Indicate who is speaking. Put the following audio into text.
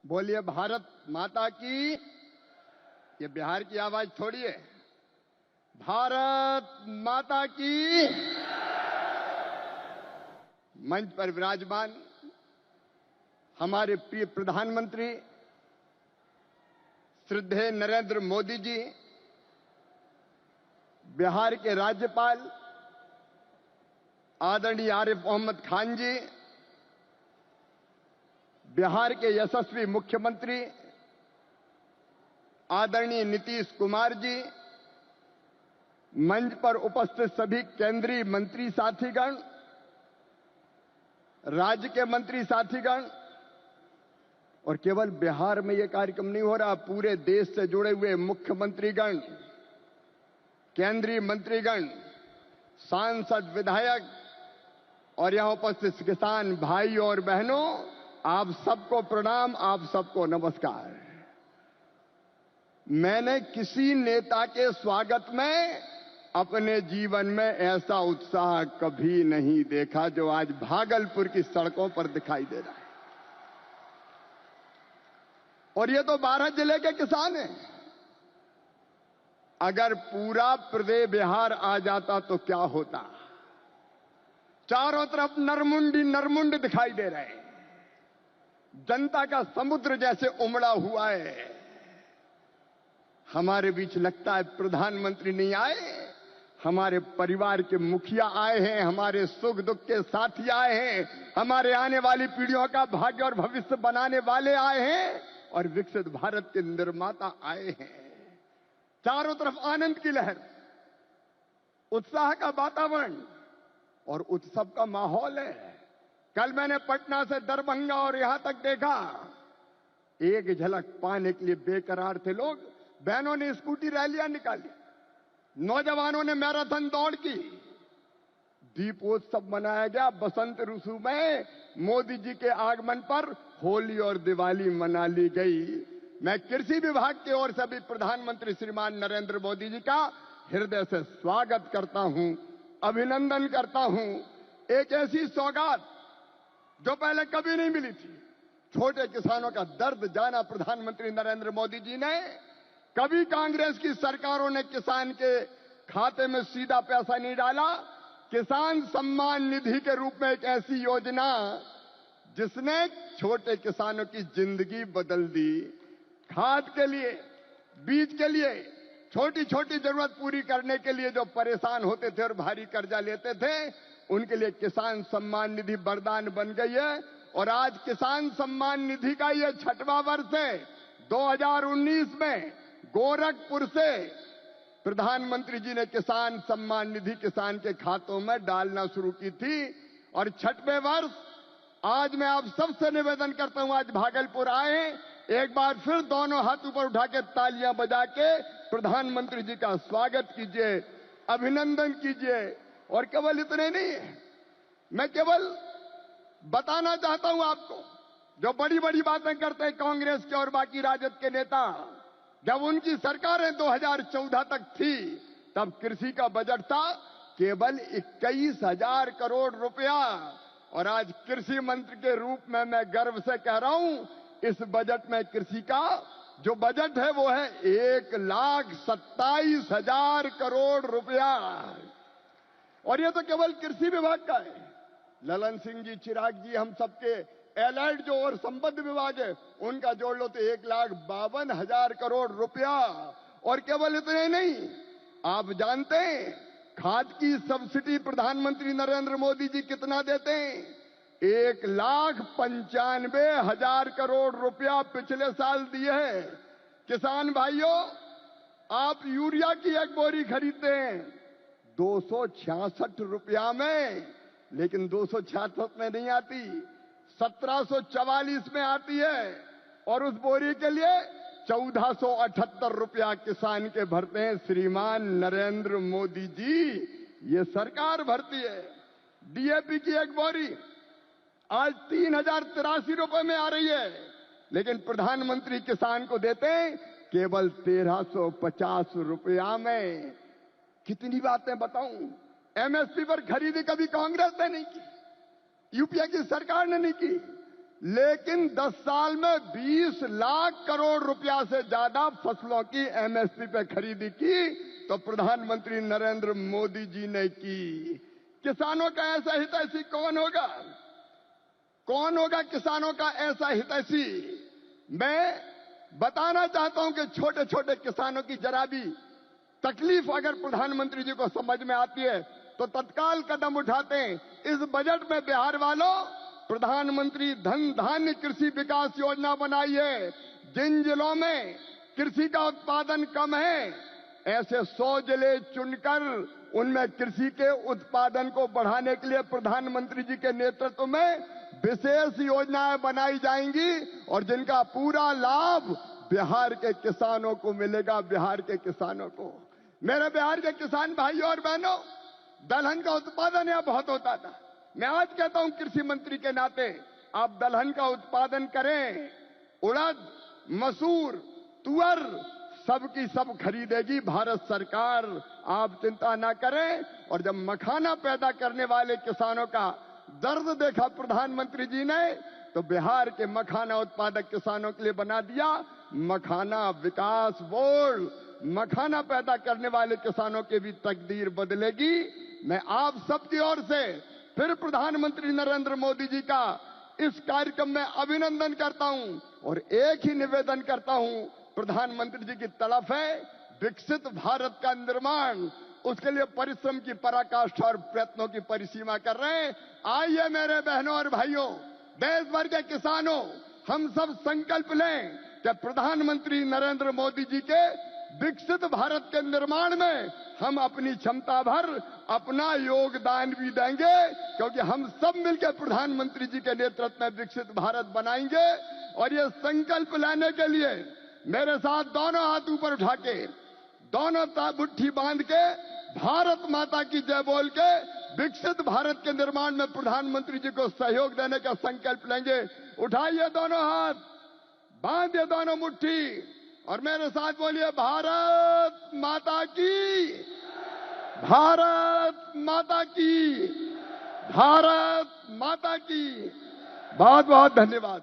Speaker 1: बोलिए भारत माता की। ये बिहार की आवाज थोड़ी है। भारत माता की। मंच पर विराजमान हमारे प्रिय प्रधानमंत्री श्रद्धेय नरेंद्र मोदी जी, बिहार के राज्यपाल आदरणीय आरिफ मोहम्मद खान जी, बिहार के यशस्वी मुख्यमंत्री आदरणीय नीतीश कुमार जी, मंच पर उपस्थित सभी केंद्रीय मंत्री साथीगण, राज्य के मंत्री साथीगण, और केवल बिहार में यह कार्यक्रम नहीं हो रहा, पूरे देश से जुड़े हुए मुख्यमंत्रीगण, केंद्रीय मंत्रीगण, सांसद, विधायक और यहां उपस्थित किसान भाई और बहनों, आप सबको प्रणाम, आप सबको नमस्कार। मैंने किसी नेता के स्वागत में अपने जीवन में ऐसा उत्साह कभी नहीं देखा जो आज भागलपुर की सड़कों पर दिखाई दे रहा है। और ये तो 12 जिले के किसान हैं। अगर पूरा प्रदेश बिहार आ जाता तो क्या होता। चारों तरफ नरमुंड दिखाई दे रहे हैं। जनता का समुद्र जैसे उमड़ा हुआ है। हमारे बीच लगता है प्रधानमंत्री नहीं आए, हमारे परिवार के मुखिया आए हैं, हमारे सुख दुख के साथी आए हैं, हमारे आने वाली पीढ़ियों का भाग्य और भविष्य बनाने वाले आए हैं और विकसित भारत के निर्माता आए हैं। चारों तरफ आनंद की लहर, उत्साह का वातावरण और उत्सव का माहौल है। कल मैंने पटना से दरभंगा और यहां तक देखा, एक झलक पाने के लिए बेकरार थे लोग। बहनों ने स्कूटी रैलियां निकाली, नौजवानों ने मैराथन दौड़ की, दीपोत्सव मनाया गया। बसंत ऋतु में मोदी जी के आगमन पर होली और दिवाली मना ली गई। मैं कृषि विभाग की ओर से भी प्रधानमंत्री श्रीमान नरेंद्र मोदी जी का हृदय से स्वागत करता हूं, अभिनंदन करता हूं। एक ऐसी सौगात जो पहले कभी नहीं मिली थी। छोटे किसानों का दर्द जाना प्रधानमंत्री नरेंद्र मोदी जी ने। कभी कांग्रेस की सरकारों ने किसान के खाते में सीधा पैसा नहीं डाला। किसान सम्मान निधि के रूप में एक ऐसी योजना जिसने छोटे किसानों की जिंदगी बदल दी। खाद के लिए, बीज के लिए, छोटी छोटी जरूरत पूरी करने के लिए जो परेशान होते थे और भारी कर्जा लेते थे, उनके लिए किसान सम्मान निधि वरदान बन गई है। और आज किसान सम्मान निधि का यह 6वां वर्ष है। 2019 में गोरखपुर से प्रधानमंत्री जी ने किसान सम्मान निधि किसान के खातों में डालना शुरू की थी और 6वें वर्ष आज मैं आप सबसे निवेदन करता हूं, आज भागलपुर आए, एक बार फिर दोनों हाथ ऊपर उठा के तालियां बजा के प्रधानमंत्री जी का स्वागत कीजिए, अभिनंदन कीजिए। और केवल इतने नहीं है, मैं केवल बताना चाहता हूं आपको, जो बड़ी बड़ी बातें करते हैं कांग्रेस के और बाकी राजद के नेता, जब उनकी सरकारें 2014 तक थी तब कृषि का बजट था केवल 21,000 करोड़ रुपया। और आज कृषि मंत्री के रूप में मैं गर्व से कह रहा हूं, इस बजट में कृषि का जो बजट है वो है 1,27,000 करोड़ रुपया। और ये तो केवल कृषि विभाग का है। ललन सिंह जी, चिराग जी, हम सबके एलाइड जो और संबद्ध विभाग है उनका जोड़ लो तो 1,52,000 करोड़ रुपया। और केवल इतने नहीं, आप जानते हैं खाद की सब्सिडी प्रधानमंत्री नरेंद्र मोदी जी कितना देते हैं? 1,95,000 करोड़ रुपया पिछले साल दिए हैं। किसान भाइयों, आप यूरिया की एक बोरी खरीदते हैं 266 रुपया में, लेकिन 266 में नहीं आती, 1744 में आती है। और उस बोरी के लिए 1478 रुपया किसान के भरते हैं श्रीमान नरेंद्र मोदी जी, ये सरकार भरती है। डीएपी की एक बोरी आज 3,083 रुपए में आ रही है, लेकिन प्रधानमंत्री किसान को देते हैं केवल 1,350 रुपया में। कितनी बातें बताऊं। एमएसपी पर खरीदी कभी कांग्रेस ने नहीं की, यूपीए की सरकार ने नहीं की। लेकिन 10 साल में 20 लाख करोड़ रुपया से ज्यादा फसलों की एमएसपी पे खरीदी की तो प्रधानमंत्री नरेंद्र मोदी जी ने की। किसानों का ऐसा हितैषी कौन होगा? कौन होगा किसानों का ऐसा हितैषी? मैं बताना चाहता हूं कि छोटे छोटे किसानों की जरा भी तकलीफ अगर प्रधानमंत्री जी को समझ में आती है तो तत्काल कदम उठाते हैं। इस बजट में बिहार वालों प्रधानमंत्री धन धान्य कृषि विकास योजना बनाई है। जिन जिलों में कृषि का उत्पादन कम है, ऐसे 100 जिले चुनकर उनमें कृषि के उत्पादन को बढ़ाने के लिए प्रधानमंत्री जी के नेतृत्व में विशेष योजनाएं बनाई जाएंगी और जिनका पूरा लाभ बिहार के किसानों को मिलेगा। बिहार के किसानों को, मेरे बिहार के किसान भाइयों और बहनों, दलहन का उत्पादन यहां बहुत होता था। मैं आज कहता हूं कृषि मंत्री के नाते, आप दलहन का उत्पादन करें। उड़द, मसूर, तुअर सबकी सब खरीदेगी भारत सरकार, आप चिंता ना करें। और जब मखाना पैदा करने वाले किसानों का दर्द देखा प्रधानमंत्री जी ने, तो बिहार के मखाना उत्पादक किसानों के लिए बना दिया मखाना विकास बोर्ड। मखाना पैदा करने वाले किसानों की भी तकदीर बदलेगी। मैं आप सबकी ओर से फिर प्रधानमंत्री नरेंद्र मोदी जी का इस कार्यक्रम में अभिनंदन करता हूं और एक ही निवेदन करता हूं, प्रधानमंत्री जी की तड़प है विकसित भारत का निर्माण, उसके लिए परिश्रम की पराकाष्ठा और प्रयत्नों की परिसीमा कर रहे हैं। आइए मेरे बहनों और भाइयों, देश भर के किसानों, हम सब संकल्प लें कि प्रधानमंत्री नरेंद्र मोदी जी के विकसित भारत के निर्माण में हम अपनी क्षमता भर अपना योगदान भी देंगे, क्योंकि हम सब मिलकर प्रधानमंत्री जी के नेतृत्व में विकसित भारत बनाएंगे। और ये संकल्प लेने के लिए मेरे साथ दोनों हाथ ऊपर उठा के, दोनों मुट्ठी बांध के, भारत माता की जय बोल के विकसित भारत के निर्माण में प्रधानमंत्री जी को सहयोग देने का संकल्प लेंगे। उठाइए दोनों हाथ, बांधिए दोनों मुट्ठी और मेरे साथ बोलिए भारत माता की, भारत माता की, भारत माता की। बहुत बहुत धन्यवाद।